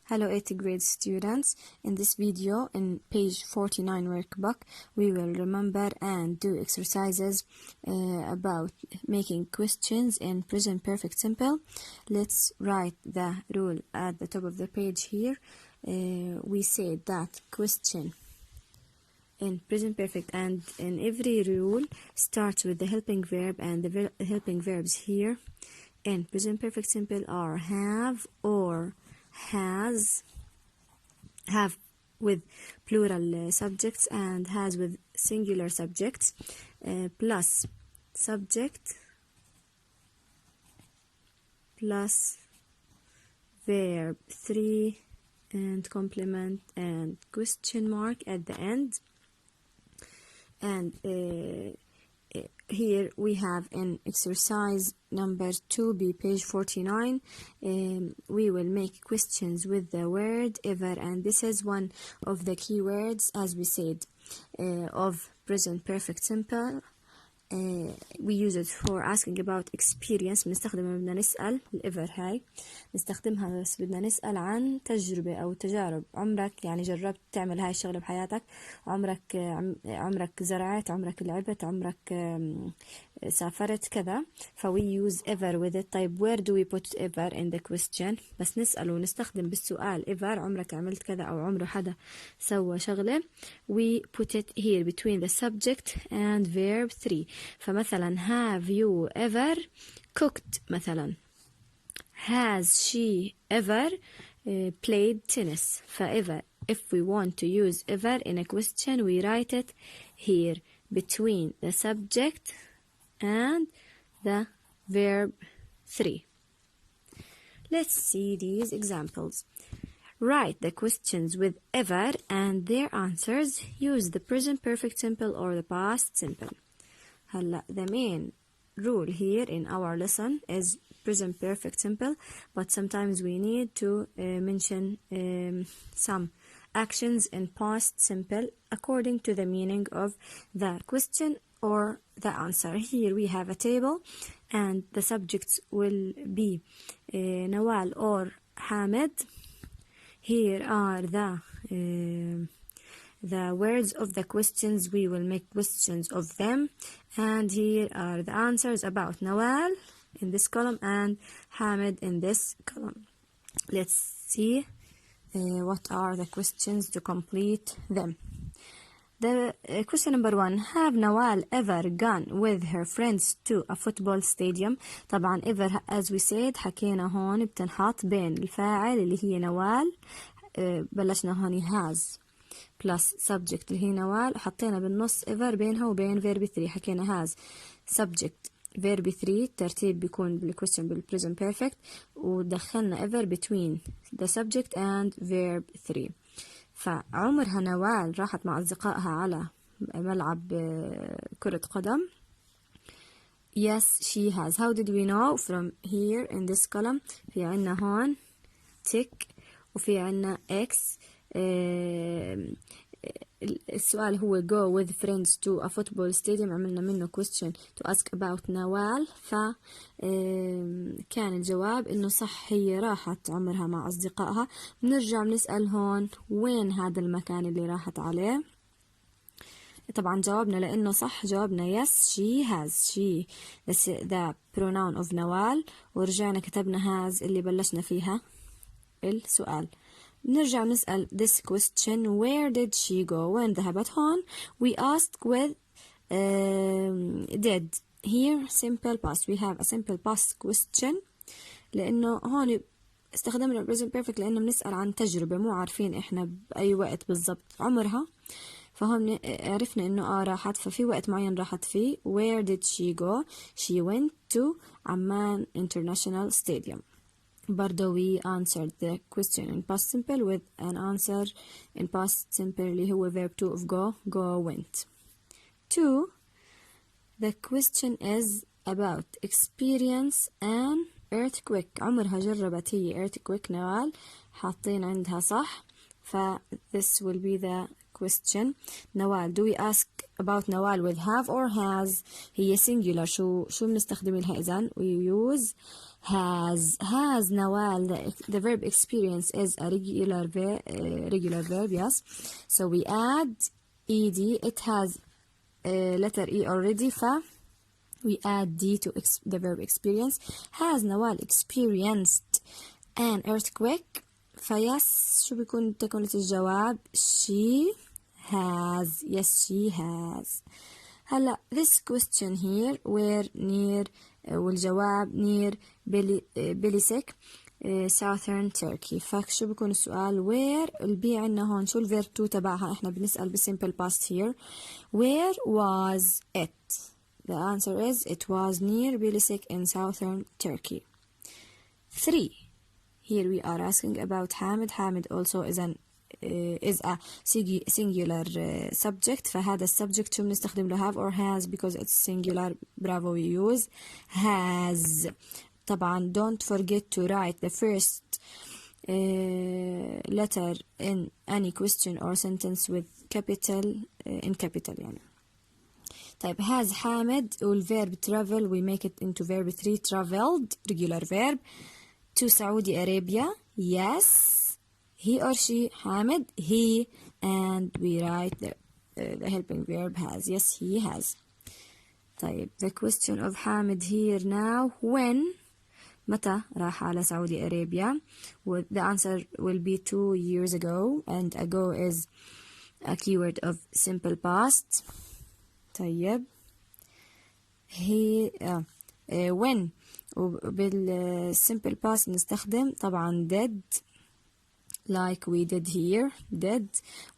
Hello 8th grade students. In this video, in page 49 workbook, we will remember and do exercises about making questions in present perfect simple. Let's write the rule at the top of the page here. We said that question in present perfect and in every rule starts with the helping verb, and the helping verbs here in present perfect simple are have or has, have with plural subjects and has with singular subjects, plus subject plus verb 3 and complement and question mark at the end. And here we have in exercise number 2b, page 49, we will make questions with the word ever, and this is one of the key words, as we said, of present perfect simple. We use it for asking about experience. بنستخدمها بدنا نسأل الإيفر هاي نستخدمها بس بدنا نسأل عن تجربة أو تجارب. عمرك يعني جربت تعمل هاي الشغلة بحياتك؟ عمرك زرعت، عمرك لعبت، عمرك سافرت كذا. we use ever with it. طيب where do we put ever in the question؟ بس نسأل ونستخدم بالسؤال ever عمرك عملت كذا أو عمره حدا سوى شغلة. we put it here between the subject and verb 3. فمثلا have you ever cooked مثلا. has she ever played tennis. فever, if we want to use ever in a question, we write it here between the subject and the verb 3. Let's see these examples. Write the questions with ever and their answers. Use the present perfect simple or the past simple. The main rule here in our lesson is present perfect simple, but sometimes we need to mention some actions in past simple according to the meaning of the question or the answer. Here we have a table and the subjects will be Nawal or Hamid. Here are the words of the questions. We will make questions of them, and here are the answers about Nawal in this column and Hamid in this column. Let's see what are the questions to complete them. The question number 1, have Nawal ever gone with her friends to a football stadium؟ طبعا ever as we said حكينا هون بتنحط بين الفاعل اللي هي نوال، بلشنا هون has plus subject اللي هي نوال، وحطينا بالنص ever بينها وبين verb 3. حكينا has subject verb 3 الترتيب بيكون بالquestion بالpresent perfect، ودخلنا ever between the subject and verb 3. فعمرها نوال راحت مع أصدقائها على ملعب كرة قدم. Yes, she has. How did we know? From here in this column في عنا هون tick وفي عنا X. السؤال هو go with friends to a football stadium، عملنا منه question to ask about نوال، كان الجواب إنه صح هي راحت عمرها مع أصدقائها. بنرجع بنسأل هون وين هذا المكان اللي راحت عليه؟ طبعا جوابنا لأنه صح جوابنا yes she has. she the pronoun of نوال، ورجعنا كتبنا has اللي بلشنا فيها السؤال. نرجع نسأل this question where did she go؟ وين ذهبت؟ هون we ask with did. here simple past. we have a simple past question لأنه هون استخدمنا present perfect لأنه بنسأل عن تجربة مو عارفين إحنا بأي وقت بالضبط عمرها، فهم عرفنا إنه راحت ففي وقت معين راحت فيه. where did she go؟ she went to عمان International Stadium. برضو we answered the question in past simple with an answer in past simple اللي هو verb 2 of go went. 2. The question is about experience an earthquake. عمرها جربت هي earthquake نوال، حاطين عندها صح، ف this will be the question. نوال, do we ask about نوال with have or has؟ هي singular، شو بنستخدم لها إذن؟ we use Has Nawal, the verb experience is a regular verb, yes. So we add ed, it has letter E already, we add D to the verb experience. Has Nawal experienced an earthquake? فيس شو بيكون تكملة الجواب؟ she has. Yes, she has. هلا this question here where near والجواب near بليسك southern Turkey. فشو بيكون السؤال؟ where البي عنا هون شو الverb to تبعها؟ احنا بنسأل بالsimple past here. where was it? The answer is it was near Bilisik in southern Turkey. 3. Here we are asking about Hamid. Hamid also is a singular subject. فهذا السبجكت شو بنستخدم له have or has because it's singular. Bravo, we use has. طبعا don't forget to write the first letter in any question or sentence with capital in capital يعني. طيب has حامد والverb travel we make it into verb 3 traveled regular verb to Saudi Arabia. Yes, he or she حامد he and we write the helping verb has. Yes, he has. طيب the question of حامد here now when متى راح على سعودي أرابيا. The answer will be 2 years ago and ago is a keyword of simple past. طيب هي when بالsimple past نستخدم طبعا did like we did here did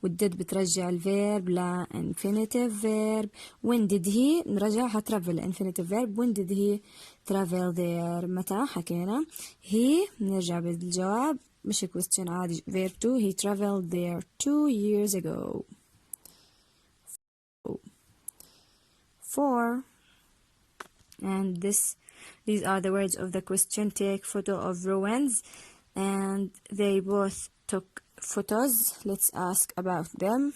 والdid بترجع الverb ل infinitive verb. when did he نرجعها travel infinitive verb. when did he travel there متى حكينا he نرجع بالجواب مش question عادي verb 2 he traveled there 2 years ago. 4 and these are the words of the question. Take photo of ruins and they both took photos. Let's ask about them.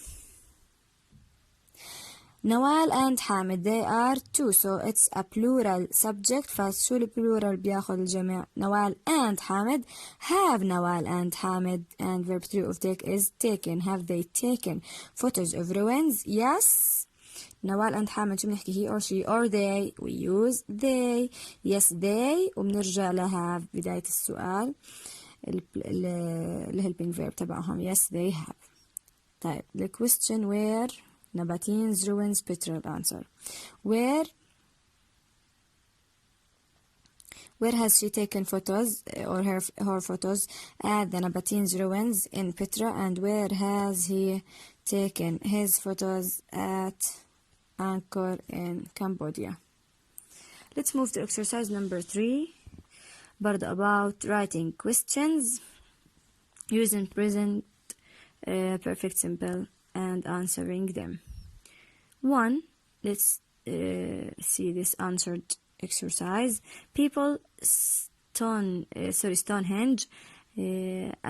Nawal and Hamid they are two so it's a plural subject. فشو البلورال بياخد الجميع Nawal and Hamid. Have Nawal and Hamid and verb 3 of take is taken. Have they taken photos of ruins? Yes. نوال and حامد شو بنحكي he or she or they we use they. yes they وبنرجع لها بداية السؤال helping verb تبعهم yes they have. طيب the question where Nabatin's ruins petrol answer where has she taken photos or her photos at the Nabatin's ruins in Petra and where has he taken his photos at Angkor in Cambodia. Let's move to exercise number 3 برضه about writing questions using present perfect simple and answering them. 1. Let's see this answered exercise. People Stonehenge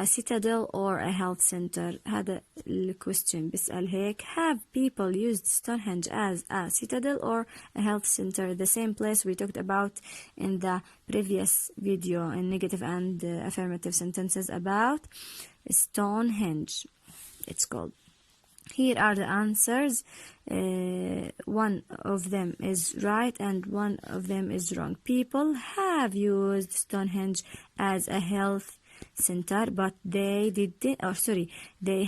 a citadel or a health center. هذا الquestion بيسأل هيك have people used Stonehenge as a citadel or a health center? The same place we talked about in the previous video in negative and affirmative sentences about Stonehenge it's called. Here are the answers. One of them is right and one of them is wrong. People have used Stonehenge as a health center but they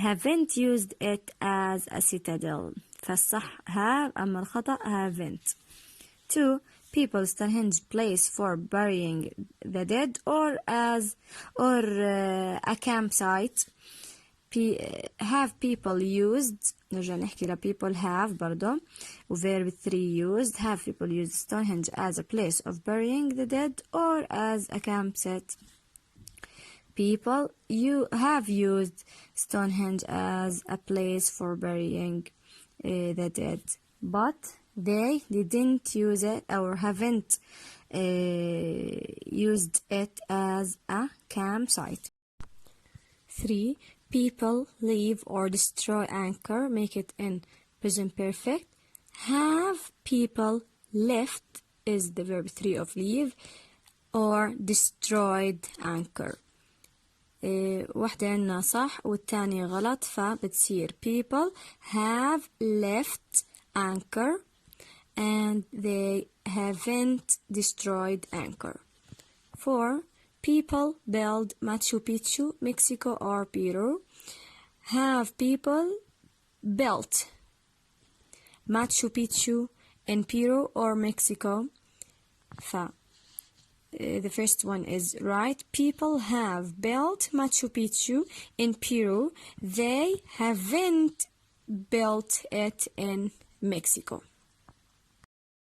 haven't used it as a citadel. فالصح have أما الخطأ haven't. 2. People Stonehenge place for burying the dead or a campsite. have people used نرجع نحكي ل people have برضو verb 3 used. have people used Stonehenge as a place of burying the dead or as a campsite? People have used Stonehenge as a place for burying the dead but they didn't use it or haven't used it as a campsite. 3. People leave or destroy anchor. Make it in present perfect. Have people left is the verb 3 of leave. or destroyed anchor. واحدة عنا صح والتانية غلط، فبتصير people have left anchor and they haven't destroyed anchor. 4. People build Machu Picchu, Mexico or Peru. Have people built Machu Picchu in Peru or Mexico? The first one is right. People have built Machu Picchu in Peru. They haven't built it in Mexico.